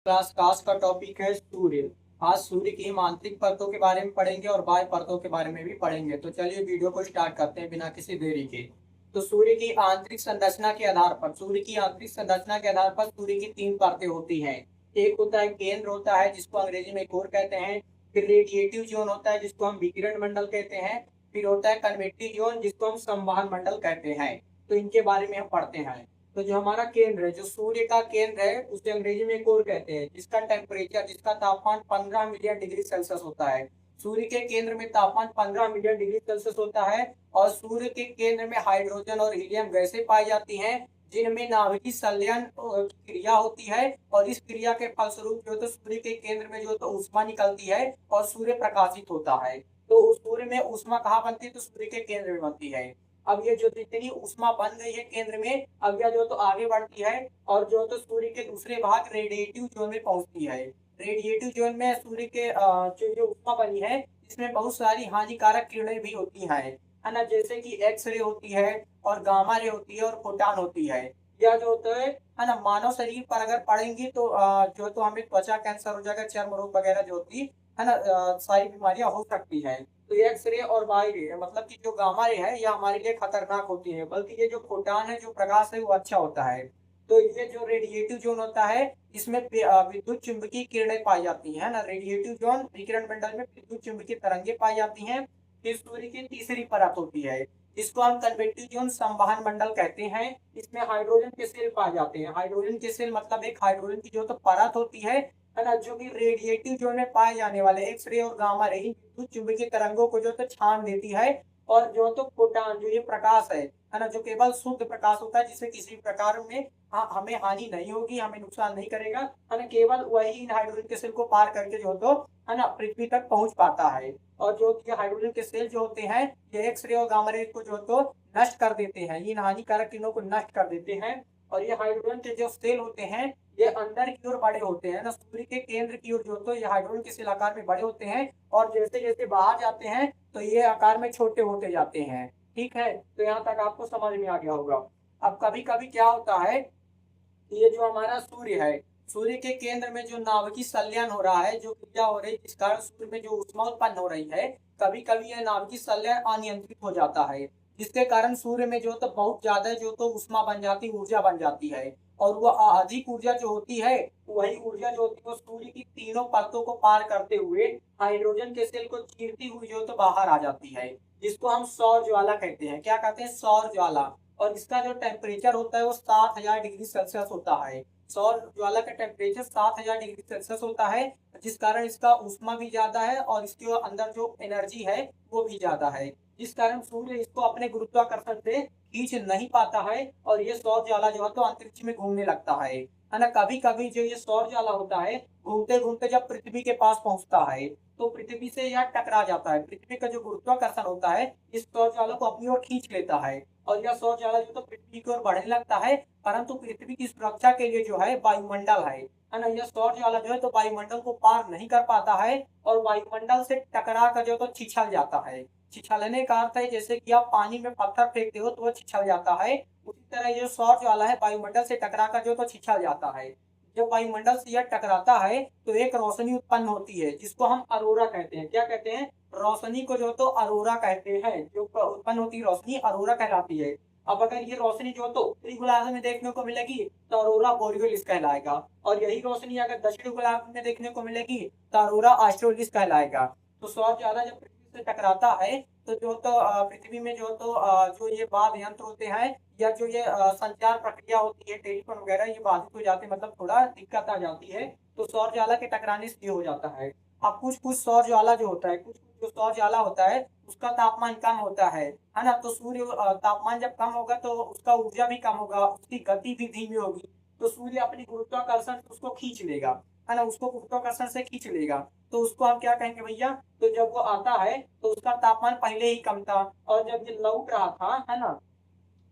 Class cast का topic है सूर्य। आज सूर्य की हम आंतरिक परतों के बारे में पढ़ेंगे और बाह्य परतों के बारे में भी पढ़ेंगे। तो चलिए वीडियो को स्टार्ट करते हैं बिना किसी देरी के। तो सूर्य की आंतरिक संरचना के आधार पर सूर्य की तीन परतें होती हैं। एक होता है केंद्र होता है जिसको अंग्रेजी में कोर कहते हैं। फिर रेडिएटिव जोन होता है जिसको हम विकिरण मंडल कहते हैं। फिर होता है कन्वेक्टिव जोन जिसको हम संवहन मंडल कहते हैं। तो इनके बारे में हम पढ़ते हैं। तो जो हमारा केंद्र है, जो सूर्य का केंद्र है, उसे अंग्रेजी में कोर कहते हैं, जिसका तापमान 15 मिलियन डिग्री सेल्सियस होता है। सूर्य के केंद्र में तापमान 15 मिलियन डिग्री सेल्सियस होता है। और सूर्य के केंद्र में हाइड्रोजन और हीलियम गैसें पाई जाती हैं, जिनमें नाभिकीय संलयन क्रिया होती है। और इस क्रिया के फलस्वरूप जो तो सूर्य के केंद्र में जो तो ऊष्मा निकलती है और सूर्य प्रकाशित होता है। तो उस सूर्य में ऊष्मा कहाँ बनती है? तो सूर्य के केंद्र में बनती है। अब ये जो जितनी ऊष्मा बन गई है केंद्र में, अब यह जो तो आगे बढ़ती है और जो तो सूर्य के दूसरे भाग रेडिएटिव जोन में पहुंचती है। रेडिएटिव जोन में सूर्य के जो ऊष्मा बनी है, इसमें बहुत सारी हानिकारक किरणें भी होती हैं, है ना। जैसे कि एक्स रे होती है और गामा रे होती है और फोटान होती है। यह जो होता है ना, मानव शरीर पर अगर पड़ेंगी तो जो तो हमें त्वचा कैंसर हो जाएगा, चर्म रोग वगैरह जो होती है ना, सारी बीमारियां हो सकती हैं। तो ये एक्स रे और वाई रे, मतलब कि जो गामा रे है, यह हमारे लिए खतरनाक होती है, बल्कि ये जो फोटान है, जो प्रकाश है, वो अच्छा होता है। तो ये जो रेडिएटिव जोन होता है, इसमें विद्युत चुंबकीय किरणें पाई जाती हैं, ना। रेडिएटिव जोन विकिरण मंडल में विद्युत चुंबकीय तरंगे पाई जाती हैं। फिर सूर्य की तीसरी परत होती है, जिसको हम कन्वेक्टिव जोन संवहन मंडल कहते हैं। इसमें हाइड्रोजन के सेल पाए जाते हैं। हाइड्रोजन के सेल मतलब एक हाइड्रोजन की जो तो परत होती है ना, जो कि रेडिएटिव जोन में पाए जाने वाले एक्स रे और गामा रे विद्युत चुंबकीय तरंगों को जो तो छान देती है। और जो तो फोटान, जो ये प्रकाश है ना, जो केवल शुद्ध प्रकाश होता है, जिससे किसी प्रकार में हमें हानि नहीं होगी, हमें नुकसान नहीं करेगा, है ना। केवल वही इन हाइड्रोजन के सेल को पार करके जो तो है ना पृथ्वी तक पहुंच पाता है। और जो ये हाइड्रोजन के सेल जो होते हैं, ये एक्स रे और गामा रे को जो तो नष्ट कर देते हैं, इन हानिकारक किरणों को नष्ट कर देते हैं। और ये हाइड्रोजन के जो सेल होते हैं, ये अंदर की ओर बड़े होते हैं ना, सूर्य के केंद्र की ओर जो तो ये हाइड्रोजन के सेल आकार में बड़े होते हैं। और जैसे जैसे बाहर जाते हैं तो ये आकार में छोटे होते जाते हैं। ठीक है, तो यहाँ तक आपको समझ में आ गया होगा। अब कभी कभी क्या होता है, ये जो हमारा सूर्य है, सूर्य के केंद्र में जो नाभिकीय संलयन हो रहा है, जो क्रिया हो रही है, जिस कारण सूर्य में जो ऊष्मा उत्पन्न हो रही है, कभी कभी यह नाभिकीय संलयन अनियंत्रित हो जाता है, जिसके कारण सूर्य में जो तो बहुत ज्यादा जो तो ऊष्मा बन जाती, ऊर्जा बन जाती है। और वह अधिक ऊर्जा जो होती है, वही ऊर्जा जो होती है वो सूर्य की तीनों परतों को पार करते हुए हाइड्रोजन के सेल को चीरती हुई जो तो बाहर आ जाती है, जिसको हम सौर ज्वाला कहते हैं। क्या कहते हैं? सौर ज्वाला। और इसका जो टेम्परेचर होता है वो 7000 डिग्री सेल्सियस होता है। सौर ज्वाला का टेम्परेचर 7000 डिग्री सेल्सियस होता है, जिस कारण इसका ऊष्मा भी ज्यादा है और इसके अंदर जो एनर्जी है वो भी ज्यादा है, जिस कारण सूर्य इसको अपने गुरुत्वाकर्षण से खींच नहीं पाता है। और ये सौर ज्वाला जो है तो अंतरिक्ष में घूमने लगता है ना। कभी कभी जो ये सौर ज्वाला होता है, घूमते घूमते जब पृथ्वी के पास पहुंचता है, तो पृथ्वी से यह टकरा जाता है। पृथ्वी का जो गुरुत्वाकर्षण होता है, इस सौर ज्वाला को अपनी ओर खींच लेता है। और यह सौर ज्वाला जो तो पृथ्वी की ओर बढ़ने लगता है, परंतु पृथ्वी की सुरक्षा के लिए जो है वायुमंडल है ना, यह सौर ज्वाला जो है तो वायुमंडल को पार नहीं कर पाता है और वायुमंडल से टकरा कर जो तो छिछल जाता है। छिछलने का अर्थ है जैसे कि आप पानी में पत्थर फेंकते हो तो वह छिछल जाता है, उसी तरह ये सौर ज्वाला है वायुमंडल से टकरा कर जो तो छिछल जाता है। जब वायुमंडल से यह टकराता है तो एक रोशनी उत्पन्न होती है, जिसको हम अरोरा कहते हैं। क्या कहते हैं? रोशनी को जो तो अरोरा कहते हैं। जो उत्पन्न होती है रोशनी, अरोरा कहलाती है। अब अगर ये रोशनी जो तो उत्तरी गोलार्ध में देखने को मिलेगी तो अरोरा बोरियोलिस कहलाएगा। और यही रोशनी अगर दक्षिणी गोलार्ध में देखने को मिलेगी तो अरोरा ऑस्ट्रेलिस कहलाएगा। तो सौर ज्यादा जब पृथ्वी से टकराता है, तो जो तो पृथ्वी में जो तो जो ये वाद्य यंत्र होते हैं, या जो ये संचार प्रक्रिया होती है, टेलीफोन वगैरह, ये बाधित हो जाते हैं, मतलब थोड़ा दिक्कत आ जाती है। तो सौर ज्वाला के टकराने से ये हो जाता है। अब कुछ कुछ सौर ज्वाला जो होता है, कुछ कुछ जो सौर ज्वाला होता है, उसका तापमान कम होता है ना। तो सूर्य तापमान जब कम होगा तो उसका ऊर्जा भी कम होगा, उसकी गति भी धीमी होगी। तो सूर्य अपनी गुरुत्वाकर्षण से उसको खींच लेगा, है ना, उसको गुरुत्वाकर्षण से खींच लेगा। तो उसको हम क्या कहेंगे भैया? तो जब वो आता है तो उसका तापमान पहले ही कम था, और जब ये लौट रहा था, है ना,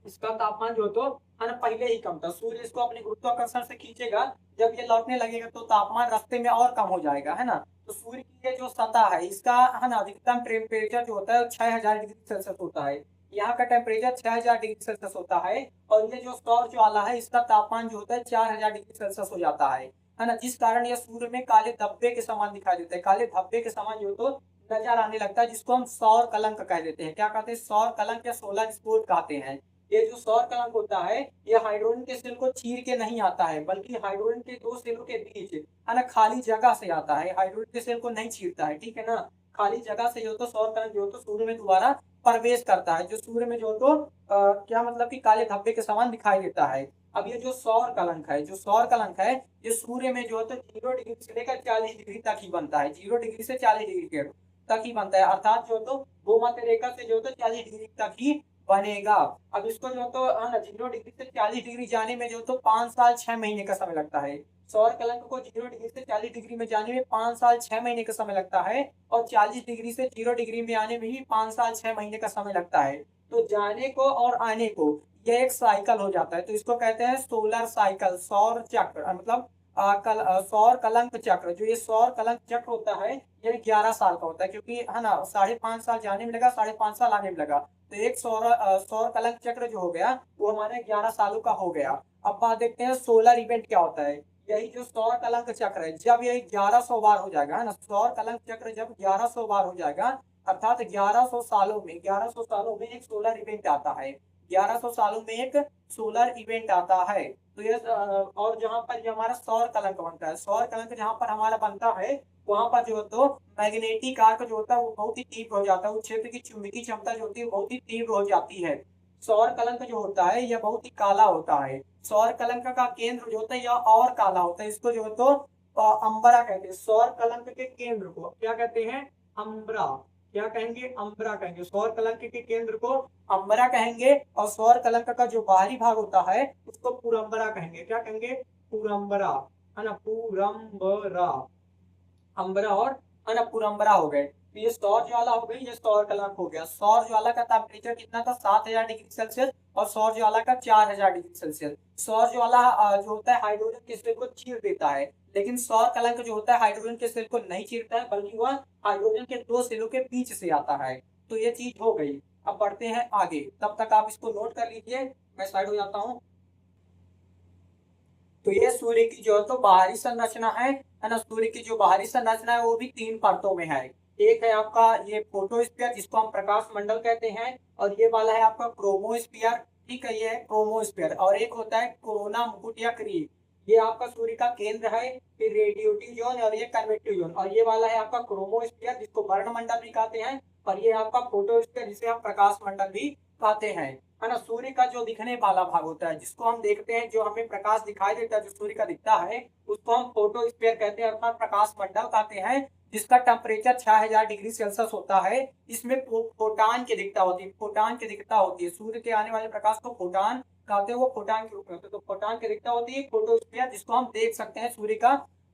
इसका तापमान जो तो है ना पहले ही कम था। सूर्य इसको अपने गुरुत्वाकर्षण से खींचेगा, जब ये लौटने लगेगा तो तापमान रास्ते में और कम हो जाएगा, है ना। तो सूर्य की ये जो सतह है, इसका है ना अधिकतम टेम्परेचर जो होता है 6000 डिग्री सेल्सियस होता है। यहाँ का टेम्परेचर 6000 डिग्री सेल्सियस होता है। और ये जो सौर ज्वाला है, इसका तापमान जो होता है 4000 डिग्री सेल्सियस हो जाता है है ना, जिस कारण यह सूर्य में काले धब्बे के समान दिखाई देता है, काले धब्बे के समान जो तो नजर आने लगता है, जिसको हम सौर कलंक कह देते हैं। क्या कहते हैं? सौर कलंक या सोलर स्पॉट कहते हैं। ये जो सौर कलंक होता है, ये हाइड्रोजन के सेल को चीर के नहीं आता है, बल्कि हाइड्रोजन के दो सेलों के बीच, है ना, खाली जगह से आता है। हाइड्रोजन के सेल को नहीं चीरता है, ठीक है ना। खाली जगह से जो तो सौर कलंक जो तो सूर्य में दोबारा प्रवेश करता है, जो सूर्य में जो तो क्या मतलब कि काले धब्बे के समान दिखाई देता है। अब ये जो सौर कलंक है, जो सौर कलंक है, ये सूर्य में जो है तो 0 डिग्री से लेकर 40 डिग्री तक ही बनता है। 0 डिग्री से 40 डिग्री के तक ही बनता है, अर्थात जो तो भूमध्य रेखा से जो तो 40 डिग्री तक ही बनेगा। अब इसको जो तो 0 डिग्री से 40 डिग्री जाने में जो तो 5 साल 6 महीने का समय लगता है। सौर कलंक को 0 डिग्री से 40 डिग्री में जाने में 5 साल 6 महीने का समय लगता है, और 40 डिग्री से 0 डिग्री में आने में भी 5 साल 6 महीने का समय लगता है। तो जाने को और आने को ये एक साइकिल हो जाता है, तो इसको कहते हैं सोलर साइकिल, सौर चक्र, मतलब सौर कलंक चक्र। जो ये सौर कलंक चक्र होता है, ये 11 साल का होता है, क्योंकि है ना 5.5 साल जाने में लगा, 5.5 साल आने में लगा। तो एक सौर कलंक चक्र जो हो गया वो हमारे 11 सालों का हो गया। अब बात देखते हैं सोलर इवेंट क्या होता है। यही जो सौर कलंक चक्र है, जब ये 1100 बार हो जाएगा, है ना, सौर कलंक चक्र जब 1100 बार हो जाएगा, अर्थात 1100 सालों में एक सोलर इवेंट आता है। 1100 सालों में एक सोलर इवेंट आता है। तो ये और जहां पर ये हमारा सौर कलंक बनता है, सौर कलंक जहां पर हमारा बनता है, वहां पर जो है तो मैग्नेटिक आर्क जो होता है वो बहुत ही तीव्र हो जाता है, उस क्षेत्र की चुंबकीय क्षमता जो होती है वो बहुत ही तीव्र हो जाती है। सौर कलंक जो होता है यह बहुत ही काला होता है। सौर कलंक का केंद्र जो होता है यह और काला होता है, इसको जो है तो अंबरा कहते हैं। सौर कलंक के केंद्र को क्या कहते हैं? अंबरा। क्या कहेंगे? अंबरा कहेंगे। सौर कलंक के केंद्र को अंबरा कहेंगे, और सौर कलंक का जो बाहरी भाग होता है उसको पूरंबरा कहेंगे। क्या कहेंगे? पूरंबरा, है ना, पूरंबरा। अंबरा और अन्नपूर्णा हो गए। तो ये सौर ज्वाला हो गई, ये सौर कलंक हो गया। सौर ज्वाला का तापमान कितना था? 7000 डिग्री सेल्सियस, और सौर ज्वाला का 4000 डिग्री सेल्सियस। सौर ज्वाला जो होता है हाइड्रोजन के सेल को चीर देता है, लेकिन सौर कलंक जो होता है हाइड्रोजन के सेल को नहीं चीरता है, बल्कि वह हाइड्रोजन के दो सेलों के बीच से आता है। तो ये चीज हो गई। अब बढ़ते हैं आगे, तब तक आप इसको नोट कर लीजिए, मैं साइड हो जाता हूँ। तो ये सूर्य की जो है तो बाहरी संरचना है ना। सूर्य की जो बाहरी संरचना है वो भी 3 परतों में है। एक है आपका ये फोटोस्फीयर, जिसको हम प्रकाश मंडल कहते हैं, और ये वाला है आपका क्रोमोस्फीयर। ठीक है, ये है क्रोमोस्फीयर। और एक होता है कोरोना मुकुट या क्रीब, ये आपका सूर्य का केंद्र है। फिर रेडियोटिव जोन और ये कन्वेक्टिव जोन, और ये वाला है आपका क्रोमोस्फीयर, जिसको वर्णमंडल भी कहते हैं। और ये आपका फोटोस्फीयर, जिसे हम प्रकाश मंडल भी कहते हैं, है ना। सूर्य का जो दिखने वाला भाग होता है, जिसको हम देखते हैं, जो हमें प्रकाश दिखाई देता है, जो सूर्य का दिखता है, उसको हम फोटोस्फीयर कहते हैं, अर्थात प्रकाश मंडल कहते हैं, जिसका टेम्परेचर 6000 डिग्री सेल्सियस होता है। इसमें फोटान की दिखता होती है, फोटान की दिखता होती है। सूर्य के आने वाले प्रकाश को फोटान कहते हैं, वो फोटान के रूप में होते हैं। तो फोटान की दिखता होती है फोटोस्फीयर, जिसको हम देख सकते हैं। सूर्य का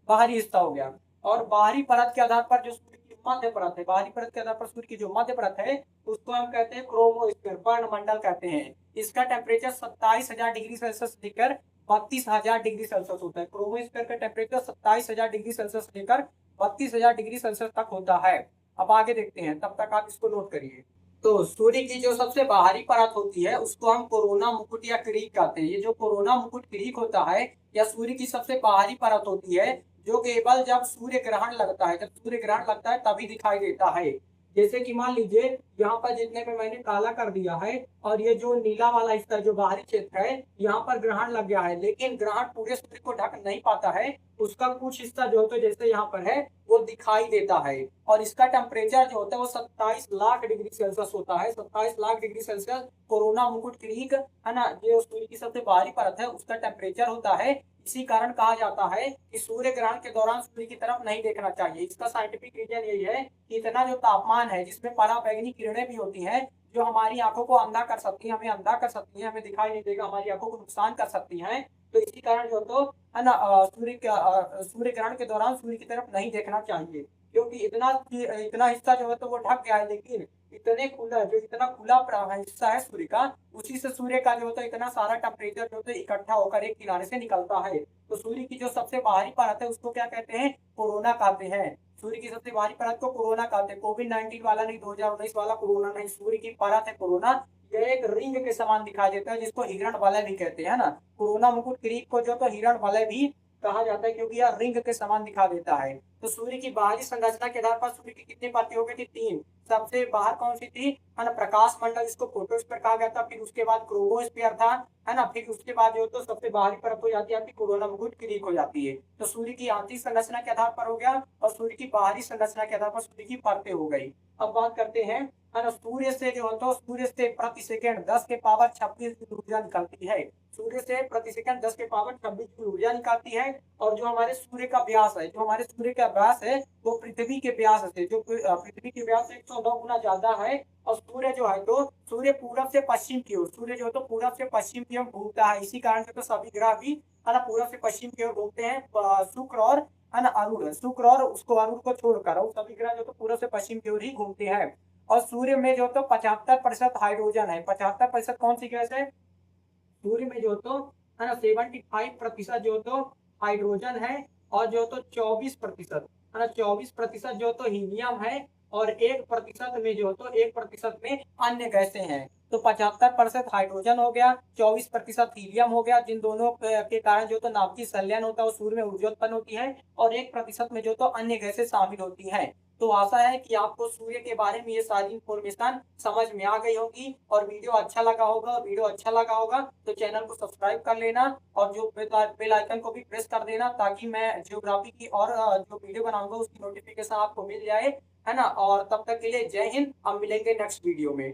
बाहरी हिस्सा हो गया। और बाहरी परत के आधार पर जो सूर्य की मध्य परत है, बाहरी परत के आधार पर सूर्य की जो मध्य परत है, उसको हम कहते हैं क्रोमोस्फीयर, वर्णमंडल कहते हैं। इसका टेम्परेचर 27000 डिग्री सेल्सियस लेकर 32000 डिग्री सेल्सियस होता है। क्रोमोस्फीयर का टेम्परेचर 27000 डिग्री सेल्सियस लेकर 32000 डिग्री सेल्सियस तक होता है। अब आगे देखते हैं, तब तक आप इसको नोट करिए। तो सूर्य की जो सबसे बाहरी परत होती है उसको हम कोरोना मुकुट या क्रीक कहते हैं। ये जो कोरोना मुकुट क्रीक होता है, या सूर्य की सबसे बाहरी परत होती है, जो केवल जब सूर्य ग्रहण लगता है, जब सूर्य ग्रहण लगता है तभी दिखाई देता है। जैसे कि मान लीजिए यहाँ पर जितने पे मैंने काला कर दिया है, और ये जो नीला वाला हिस्सा जो बाहरी क्षेत्र है, यहाँ पर ग्रहण लग गया है, लेकिन ग्रहण पूरे सूर्य को ढक नहीं पाता है। उसका कुछ हिस्सा जो होता है, जैसे यहाँ पर है, वो दिखाई देता है। और इसका टेम्परेचर जो होता है वो 27 लाख डिग्री सेल्सियस होता है। 27 लाख डिग्री सेल्सियस कोरोना मुकुट क्रीक, है ना, जो सूर्य की सबसे बाहरी परत है, उसका टेम्परेचर होता है। इसी कारण कहा जाता है कि सूर्य ग्रहण के दौरान सूर्य की तरफ नहीं देखना चाहिए। इसका साइंटिफिक रीजन यही है कि इतना जो तापमान है, जिसमें पराबैंगनी किरणें भी होती हैं, जो हमारी आंखों को अंधा कर सकती है, हमें अंधा कर सकती है, हमें दिखाई नहीं देगा, हमारी आंखों को नुकसान कर सकती हैं। तो इसी कारण जो तो है ना सूर्य ग्रहण के दौरान सूर्य की तरफ नहीं देखना चाहिए, क्योंकि इतना हिस्सा जो है तो वो ढक गया है। लेकिन इतना खुला हिस्सा है सूर्य का, उसी से सूर्य का जो होता है इतना सारा टेम्परेचर जो है इकट्ठा होकर एक किनारे से निकलता है। तो सूर्य की जो सबसे बाहरी परत है उसको क्या कहते हैं? कोरोना कहते हैं। सूर्य की सबसे बाहरी परत को कोरोना कहते हैं। कोविड-19 वाला नहीं, 2019 वाला कोरोना नहीं, सूर्य की परत है कोरोना। यह एक रिंग के समान दिखाई देता है, जिसको हिरण वलय भी कहते हैं ना। कोरोना मुकुट क्रीक को जो तो हिरण वलय भी कहा जाता है, क्योंकि यह रिंग के समान दिखा देता है। तो सूर्य की बाहरी संरचना के आधार पर सूर्य की कितनी परतें हो गई थी? 3। सबसे बाहर कौन सी थी? है ना, प्रकाश मंडल, इसको फोटोस्फीयर कहा गया था। फिर उसके बाद क्रोमोस्फीयर था, है ना। फिर उसके बाद जो तो सबसे बाहरी परत हो जाती है आपकी कोरोना मुकुट क्रीक हो जाती है। तो सूर्य की आंतरिक संरचना के आधार पर हो गया, और सूर्य की बाहरी संरचना के आधार पर सूर्य की परतें हो गई। अब बात करते हैं, है ना, सूर्य से जो है तो सूर्य से प्रति सेकंड 10 के पावर 26 जूल ऊर्जा निकलती है। सूर्य से प्रति सेकंड 10 के पावर 26 जूल ऊर्जा निकालती है। और जो हमारे सूर्य का व्यास है, जो हमारे सूर्य का व्यास है वो पृथ्वी के व्यास से, जो पृथ्वी के व्यास से 109 गुना ज्यादा है। और सूर्य जो है तो सूर्य पूरब से पश्चिम की ओर, सूर्य जो है तो पूरब से पश्चिम की ओर घूमता है। इसी कारण से तो सभी ग्रह भी, है ना, पूरब से पश्चिम की ओर घूमते हैं। शुक्र और, है ना, अरुण, शुक्र और उसको अरुण को छोड़कर, और सभी ग्रह जो तो पूरब से पश्चिम की ओर ही घूमते हैं। और सूर्य में जो तो 75% हाइड्रोजन है। 75% कौन सी गैस है? सूर्य में जो तो, है ना, 75% जो तो हाइड्रोजन है। और जो तो 24%, है ना, 24% जो तो हीलियम है। और 1% में जो तो 1% में अन्य गैसें हैं। तो 75% हाइड्रोजन हो गया, 24% हीलियम हो गया, जिन दोनों के कारण जो तो नाभिकीय संलयन होता है, सूर्य में ऊर्जा उत्पन्न होती है। और 1% में जो तो अन्य गैसें शामिल होती हैं। तो आशा है कि आपको सूर्य के बारे में ये सारी इंफॉर्मेशन समझ में आ गई होगी, और वीडियो अच्छा लगा होगा। और वीडियो अच्छा लगा होगा तो चैनल को सब्सक्राइब कर लेना, और जो बेल आइकन को भी प्रेस कर देना, ताकि मैं ज्योग्राफी की और जो वीडियो बनाऊंगा उसकी नोटिफिकेशन आपको मिल जाए, है ना। और तब तक के लिए जय हिंद, हम मिलेंगे नेक्स्ट वीडियो में।